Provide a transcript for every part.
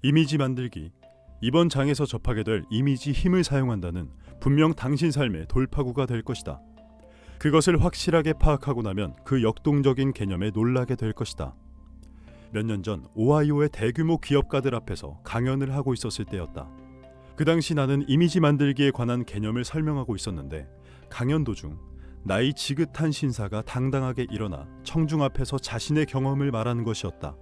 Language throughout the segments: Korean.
이미지 만들기. 이번 장에서 접하게 될 이미지 힘을 사용한다는 분명 당신 삶의 돌파구가 될 것이다. 그것을 확실하게 파악하고 나면 그 역동적인 개념에 놀라게 될 것이다. 몇 년 전 오하이오의 대규모 기업가들 앞에서 강연을 하고 있었을 때였다. 그 당시 나는 이미지 만들기에 관한 개념을 설명하고 있었는데 강연 도중 나이 지긋한 신사가 당당하게 일어나 청중 앞에서 자신의 경험을 말하는 것이었다.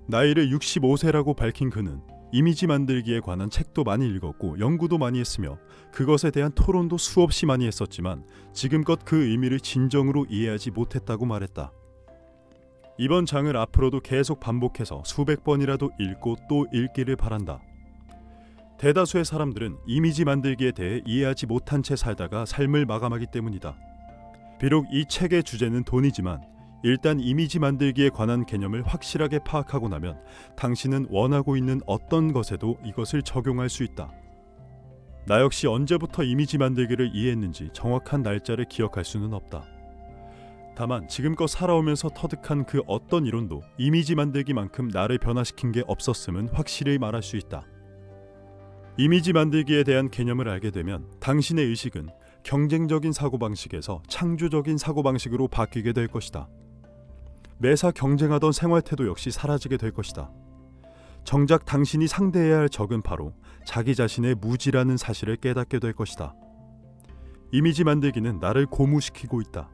나이를 65세라고 밝힌 그는 이미지 만들기에 관한 책도 많이 읽었고 연구도 많이 했으며 그것에 대한 토론도 수없이 많이 했었지만 지금껏 그 의미를 진정으로 이해하지 못했다고 말했다. 이번 장을 앞으로도 계속 반복해서 수백 번이라도 읽고 또 읽기를 바란다. 대다수의 사람들은 이미지 만들기에 대해 이해하지 못한 채 살다가 삶을 마감하기 때문이다. 비록 이 책의 주제는 돈이지만 일단 이미지 만들기에 관한 개념을 확실하게 파악하고 나면 당신은 원하고 있는 어떤 것에도 이것을 적용할 수 있다. 나 역시 언제부터 이미지 만들기를 이해했는지 정확한 날짜를 기억할 수는 없다. 다만 지금껏 살아오면서 터득한 그 어떤 이론도 이미지 만들기만큼 나를 변화시킨 게 없었음은 확실히 말할 수 있다. 이미지 만들기에 대한 개념을 알게 되면 당신의 의식은 경쟁적인 사고방식에서 창조적인 사고방식으로 바뀌게 될 것이다. 매사 경쟁하던 생활태도 역시 사라지게 될 것이다. 정작 당신이 상대해야 할 적은 바로 자기 자신의 무지라는 사실을 깨닫게 될 것이다. 이미지 만들기는 나를 고무시키고 있다.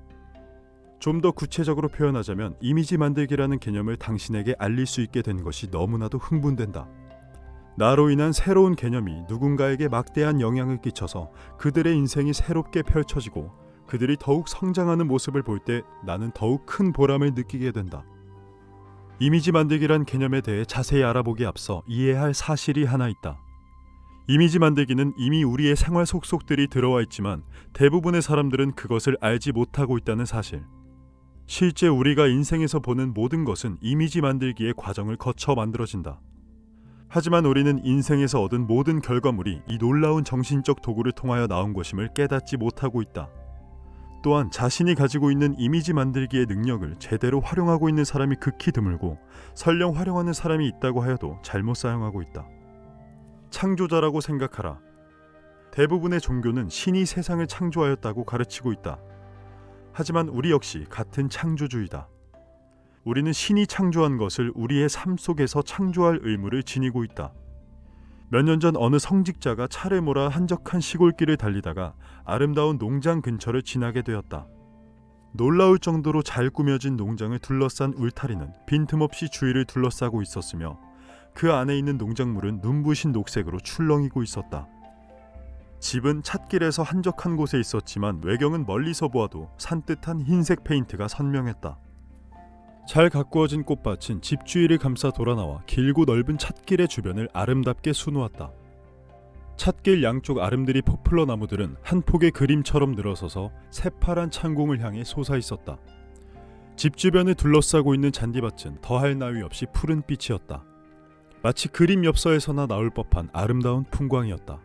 좀 더 구체적으로 표현하자면 이미지 만들기라는 개념을 당신에게 알릴 수 있게 된 것이 너무나도 흥분된다. 나로 인한 새로운 개념이 누군가에게 막대한 영향을 끼쳐서 그들의 인생이 새롭게 펼쳐지고 그들이 더욱 성장하는 모습을 볼 때 나는 더욱 큰 보람을 느끼게 된다. 이미지 만들기란 개념에 대해 자세히 알아보기에 앞서 이해할 사실이 하나 있다. 이미지 만들기는 이미 우리의 생활 속속들이 들어와 있지만 대부분의 사람들은 그것을 알지 못하고 있다는 사실. 실제 우리가 인생에서 보는 모든 것은 이미지 만들기의 과정을 거쳐 만들어진다. 하지만 우리는 인생에서 얻은 모든 결과물이 이 놀라운 정신적 도구를 통하여 나온 것임을 깨닫지 못하고 있다. 또한 자신이 가지고 있는 이미지 만들기의 능력을 제대로 활용하고 있는 사람이 극히 드물고 설령 활용하는 사람이 있다고 하여도 잘못 사용하고 있다. 창조자라고 생각하라. 대부분의 종교는 신이 세상을 창조하였다고 가르치고 있다. 하지만 우리 역시 같은 창조주의다. 우리는 신이 창조한 것을 우리의 삶 속에서 창조할 의무를 지니고 있다. 몇 년 전 어느 성직자가 차를 몰아 한적한 시골길을 달리다가 아름다운 농장 근처를 지나게 되었다. 놀라울 정도로 잘 꾸며진 농장을 둘러싼 울타리는 빈틈없이 주위를 둘러싸고 있었으며 그 안에 있는 농작물은 눈부신 녹색으로 출렁이고 있었다. 집은 찻길에서 한적한 곳에 있었지만 외경은 멀리서 보아도 산뜻한 흰색 페인트가 선명했다. 잘 가꾸어진 꽃밭은 집 주위를 감싸 돌아나와 길고 넓은 찻길의 주변을 아름답게 수놓았다. 찻길 양쪽 아름드리 포플러 나무들은 한 폭의 그림처럼 늘어서서 새파란 창공을 향해 솟아있었다. 집 주변을 둘러싸고 있는 잔디밭은 더할 나위 없이 푸른빛이었다. 마치 그림 엽서에서나 나올 법한 아름다운 풍광이었다.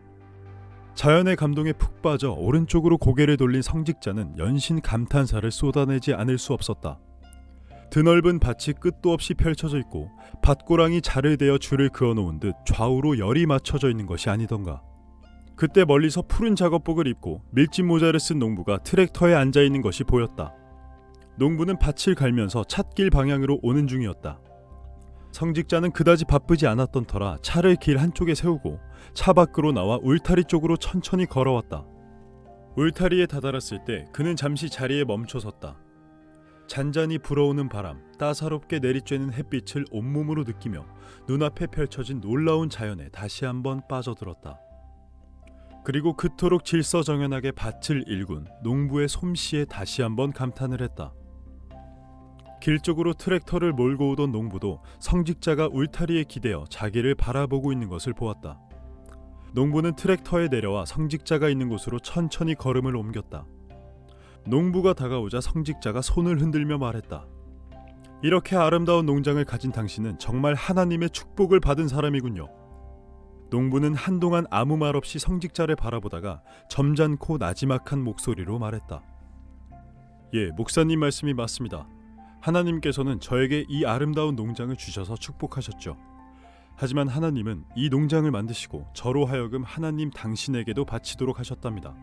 자연의 감동에 푹 빠져 오른쪽으로 고개를 돌린 성직자는 연신 감탄사를 쏟아내지 않을 수 없었다. 드넓은 밭이 끝도 없이 펼쳐져 있고 밭고랑이 자를 대어 줄을 그어놓은 듯 좌우로 열이 맞춰져 있는 것이 아니던가. 그때 멀리서 푸른 작업복을 입고 밀짚 모자를 쓴 농부가 트랙터에 앉아있는 것이 보였다. 농부는 밭을 갈면서 찻길 방향으로 오는 중이었다. 성직자는 그다지 바쁘지 않았던 터라 차를 길 한쪽에 세우고 차 밖으로 나와 울타리 쪽으로 천천히 걸어왔다. 울타리에 다다랐을 때 그는 잠시 자리에 멈춰섰다. 잔잔히 불어오는 바람, 따사롭게 내리쬐는 햇빛을 온몸으로 느끼며 눈앞에 펼쳐진 놀라운 자연에 다시 한번 빠져들었다. 그리고 그토록 질서정연하게 밭을 일군 농부의 솜씨에 다시 한번 감탄을 했다. 길 쪽으로 트랙터를 몰고 오던 농부도 성직자가 울타리에 기대어 자기를 바라보고 있는 것을 보았다. 농부는 트랙터에 내려와 성직자가 있는 곳으로 천천히 걸음을 옮겼다. 농부가 다가오자 성직자가 손을 흔들며 말했다. 이렇게 아름다운 농장을 가진 당신은 정말 하나님의 축복을 받은 사람이군요. 농부는 한동안 아무 말 없이 성직자를 바라보다가 점잖고 나지막한 목소리로 말했다. 예, 목사님 말씀이 맞습니다. 하나님께서는 저에게 이 아름다운 농장을 주셔서 축복하셨죠. 하지만 하나님은 이 농장을 만드시고 저로 하여금 하나님 당신에게도 바치도록 하셨답니다.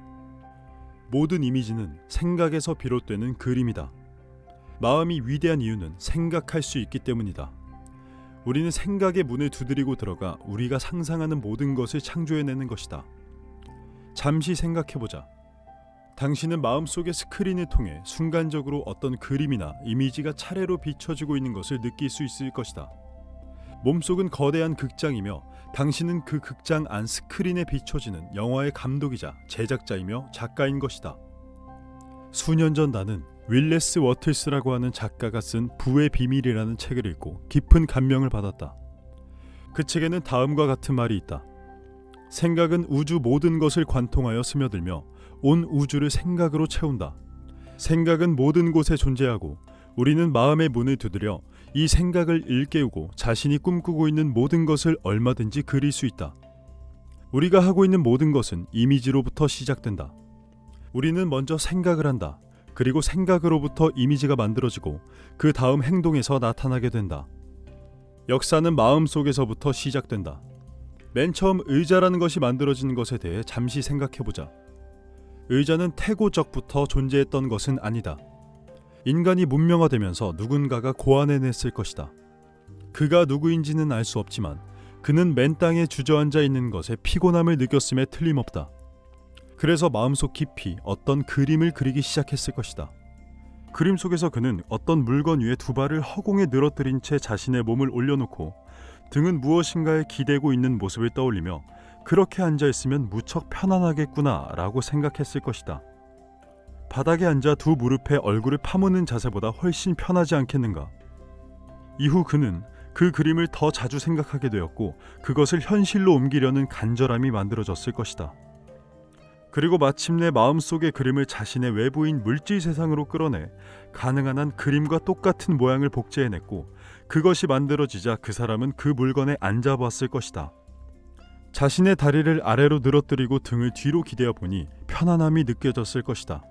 모든 이미지는 생각에서 비롯되는 그림이다. 마음이 위대한 이유는 생각할 수 있기 때문이다. 우리는 생각의 문을 두드리고 들어가 우리가 상상하는 모든 것을 창조해내는 것이다. 잠시 생각해보자. 당신은 마음속의 스크린을 통해 순간적으로 어떤 그림이나 이미지가 차례로 비춰지고 있는 것을 느낄 수 있을 것이다. 몸속은 거대한 극장이며 당신은 그 극장 안 스크린에 비춰지는 영화의 감독이자 제작자이며 작가인 것이다. 수년 전 나는 윌레스 워틀스라고 하는 작가가 쓴 부의 비밀이라는 책을 읽고 깊은 감명을 받았다. 그 책에는 다음과 같은 말이 있다. 생각은 우주 모든 것을 관통하여 스며들며 온 우주를 생각으로 채운다. 생각은 모든 곳에 존재하고 우리는 마음의 문을 두드려 이 생각을 일깨우고 자신이 꿈꾸고 있는 모든 것을 얼마든지 그릴 수 있다. 우리가 하고 있는 모든 것은 이미지로부터 시작된다. 우리는 먼저 생각을 한다. 그리고 생각으로부터 이미지가 만들어지고 그 다음 행동에서 나타나게 된다. 역사는 마음속에서부터 시작된다. 맨 처음 의자라는 것이 만들어진 것에 대해 잠시 생각해보자. 의자는 태고적부터 존재했던 것은 아니다. 인간이 문명화되면서 누군가가 고안해냈을 것이다. 그가 누구인지는 알 수 없지만 그는 맨 땅에 주저앉아 있는 것에 피곤함을 느꼈음에 틀림없다. 그래서 마음속 깊이 어떤 그림을 그리기 시작했을 것이다. 그림 속에서 그는 어떤 물건 위에 두 발을 허공에 늘어뜨린 채 자신의 몸을 올려놓고 등은 무엇인가에 기대고 있는 모습을 떠올리며 그렇게 앉아있으면 무척 편안하겠구나 라고 생각했을 것이다. 바닥에 앉아 두 무릎에 얼굴을 파묻는 자세보다 훨씬 편하지 않겠는가. 이후 그는 그 그림을 더 자주 생각하게 되었고 그것을 현실로 옮기려는 간절함이 만들어졌을 것이다. 그리고 마침내 마음속의 그림을 자신의 외부인 물질 세상으로 끌어내 가능한 한 그림과 똑같은 모양을 복제해냈고 그것이 만들어지자 그 사람은 그 물건에 앉아봤을 것이다. 자신의 다리를 아래로 늘어뜨리고 등을 뒤로 기대어 보니 편안함이 느껴졌을 것이다.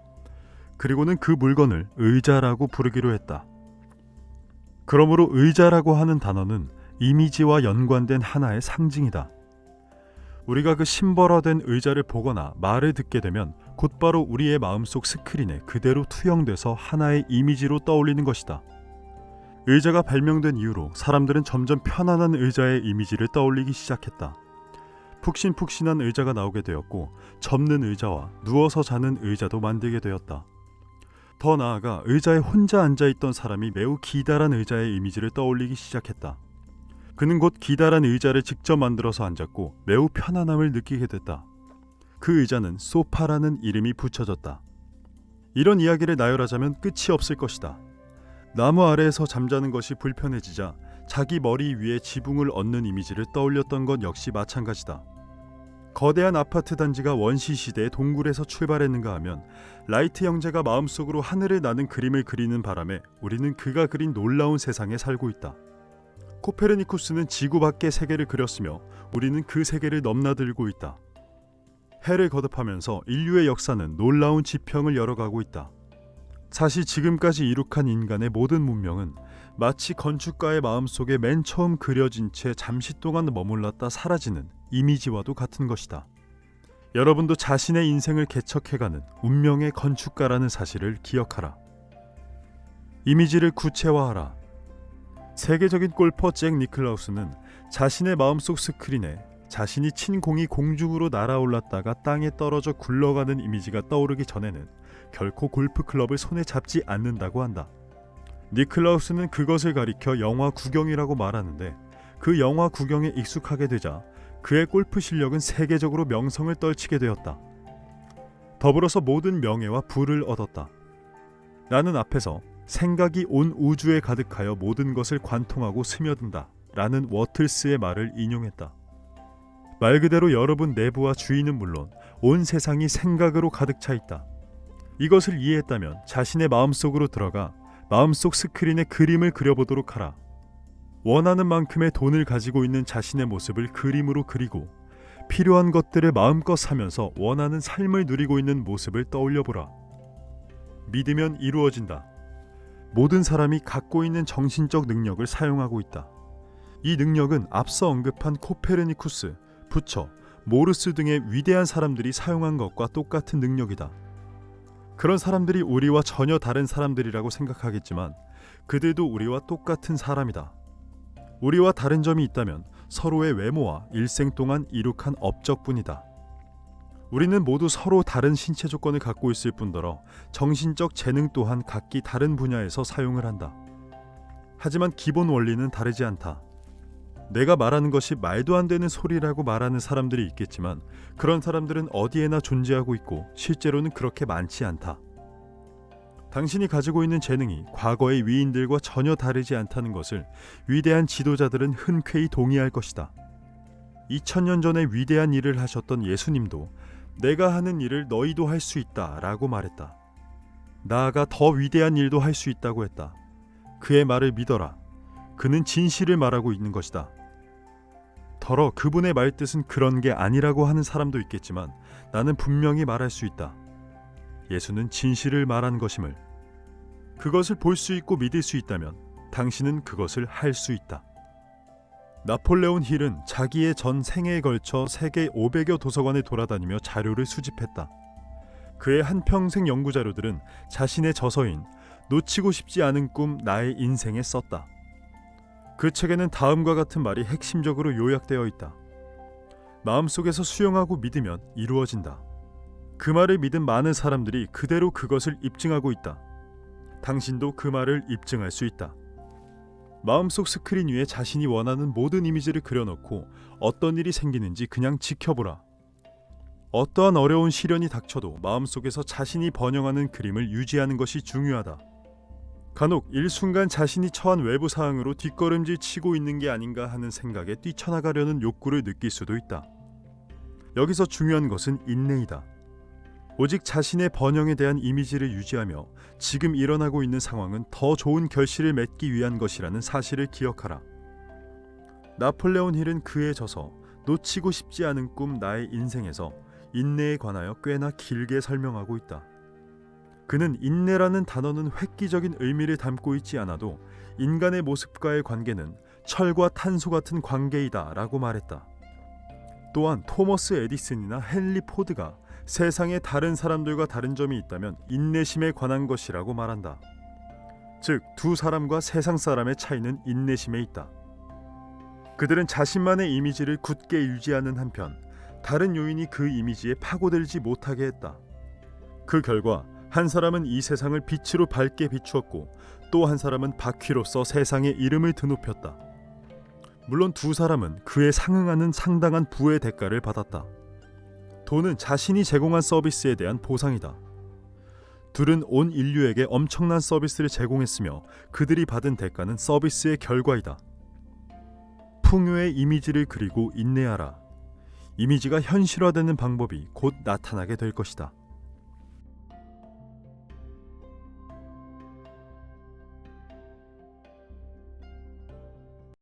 그리고는 그 물건을 의자라고 부르기로 했다. 그러므로 의자라고 하는 단어는 이미지와 연관된 하나의 상징이다. 우리가 그 심벌화된 의자를 보거나 말을 듣게 되면 곧바로 우리의 마음속 스크린에 그대로 투영돼서 하나의 이미지로 떠올리는 것이다. 의자가 발명된 이후로 사람들은 점점 편안한 의자의 이미지를 떠올리기 시작했다. 푹신푹신한 의자가 나오게 되었고 접는 의자와 누워서 자는 의자도 만들게 되었다. 더 나아가 의자에 혼자 앉아있던 사람이 매우 기다란 의자의 이미지를 떠올리기 시작했다. 그는 곧 기다란 의자를 직접 만들어서 앉았고 매우 편안함을 느끼게 됐다. 그 의자는 소파라는 이름이 붙여졌다. 이런 이야기를 나열하자면 끝이 없을 것이다. 나무 아래에서 잠자는 것이 불편해지자 자기 머리 위에 지붕을 얻는 이미지를 떠올렸던 것 역시 마찬가지다. 거대한 아파트 단지가 원시시대의 동굴에서 출발했는가 하면 라이트 형제가 마음속으로 하늘을 나는 그림을 그리는 바람에 우리는 그가 그린 놀라운 세상에 살고 있다. 코페르니쿠스는 지구 밖의 세계를 그렸으며 우리는 그 세계를 넘나들고 있다. 해를 거듭하면서 인류의 역사는 놀라운 지평을 열어가고 있다. 사실 지금까지 이룩한 인간의 모든 문명은 마치 건축가의 마음속에 맨 처음 그려진 채 잠시 동안 머물렀다 사라지는 이미지와도 같은 것이다. 여러분도 자신의 인생을 개척해가는 운명의 건축가라는 사실을 기억하라. 이미지를 구체화하라. 세계적인 골퍼 잭 니클라우스는 자신의 마음속 스크린에 자신이 친 공이 공중으로 날아올랐다가 땅에 떨어져 굴러가는 이미지가 떠오르기 전에는 결코 골프 클럽을 손에 잡지 않는다고 한다. 니클라우스는 그것을 가리켜 영화 구경이라고 말하는데 그 영화 구경에 익숙하게 되자 그의 골프 실력은 세계적으로 명성을 떨치게 되었다. 더불어서 모든 명예와 부를 얻었다. 나는 앞에서 생각이 온 우주에 가득하여 모든 것을 관통하고 스며든다 라는 워틀스의 말을 인용했다. 말 그대로 여러분 내부와 주위는 물론 온 세상이 생각으로 가득 차 있다. 이것을 이해했다면 자신의 마음속으로 들어가 마음속 스크린에 그림을 그려보도록 하라. 원하는 만큼의 돈을 가지고 있는 자신의 모습을 그림으로 그리고 필요한 것들을 마음껏 사면서 원하는 삶을 누리고 있는 모습을 떠올려보라. 믿으면 이루어진다. 모든 사람이 갖고 있는 정신적 능력을 사용하고 있다. 이 능력은 앞서 언급한 코페르니쿠스, 부처, 모르스 등의 위대한 사람들이 사용한 것과 똑같은 능력이다. 그런 사람들이 우리와 전혀 다른 사람들이라고 생각하겠지만 그들도 우리와 똑같은 사람이다. 우리와 다른 점이 있다면 서로의 외모와 일생 동안 이룩한 업적뿐이다. 우리는 모두 서로 다른 신체 조건을 갖고 있을 뿐더러 정신적 재능 또한 각기 다른 분야에서 사용을 한다. 하지만 기본 원리는 다르지 않다. 내가 말하는 것이 말도 안 되는 소리라고 말하는 사람들이 있겠지만 그런 사람들은 어디에나 존재하고 있고 실제로는 그렇게 많지 않다. 당신이 가지고 있는 재능이 과거의 위인들과 전혀 다르지 않다는 것을 위대한 지도자들은 흔쾌히 동의할 것이다. 2000년 전에 위대한 일을 하셨던 예수님도 내가 하는 일을 너희도 할 수 있다 라고 말했다. 나아가 더 위대한 일도 할 수 있다고 했다. 그의 말을 믿어라. 그는 진실을 말하고 있는 것이다. 더러 그분의 말뜻은 그런 게 아니라고 하는 사람도 있겠지만 나는 분명히 말할 수 있다. 예수는 진실을 말한 것임을. 그것을 볼 수 있고 믿을 수 있다면 당신은 그것을 할 수 있다. 나폴레온 힐은 자기의 전 생애에 걸쳐 세계 500여 도서관을 돌아다니며 자료를 수집했다. 그의 한평생 연구 자료들은 자신의 저서인 놓치고 싶지 않은 꿈 나의 인생에 썼다. 그 책에는 다음과 같은 말이 핵심적으로 요약되어 있다. 마음속에서 수용하고 믿으면 이루어진다. 그 말을 믿은 많은 사람들이 그대로 그것을 입증하고 있다. 당신도 그 말을 입증할 수 있다. 마음속 스크린 위에 자신이 원하는 모든 이미지를 그려놓고 어떤 일이 생기는지 그냥 지켜보라. 어떠한 어려운 시련이 닥쳐도 마음속에서 자신이 번영하는 그림을 유지하는 것이 중요하다. 간혹 일순간 자신이 처한 외부 사항으로 뒷걸음질 치고 있는 게 아닌가 하는 생각에 뛰쳐나가려는 욕구를 느낄 수도 있다. 여기서 중요한 것은 인내이다. 오직 자신의 번영에 대한 이미지를 유지하며 지금 일어나고 있는 상황은 더 좋은 결실을 맺기 위한 것이라는 사실을 기억하라. 나폴레온 힐은 그의 저서 놓치고 싶지 않은 꿈 나의 인생에서 인내에 관하여 꽤나 길게 설명하고 있다. 그는 인내라는 단어는 획기적인 의미를 담고 있지 않아도 인간의 모습과의 관계는 철과 탄소 같은 관계이다 라고 말했다. 또한 토머스 에디슨이나 헨리 포드가 세상에 다른 사람들과 다른 점이 있다면 인내심에 관한 것이라고 말한다. 즉, 두 사람과 세상 사람의 차이는 인내심에 있다. 그들은 자신만의 이미지를 굳게 유지하는 한편 다른 요인이 그 이미지에 파고들지 못하게 했다. 그 결과 한 사람은 이 세상을 빛으로 밝게 비추었고 또 한 사람은 바퀴로서 세상의 이름을 드높였다. 물론 두 사람은 그에 상응하는 상당한 부의 대가를 받았다. 돈은 자신이 제공한 서비스에 대한 보상이다. 둘은 온 인류에게 엄청난 서비스를 제공했으며 그들이 받은 대가는 서비스의 결과이다. 풍요의 이미지를 그리고 인내하라. 이미지가 현실화되는 방법이 곧 나타나게 될 것이다.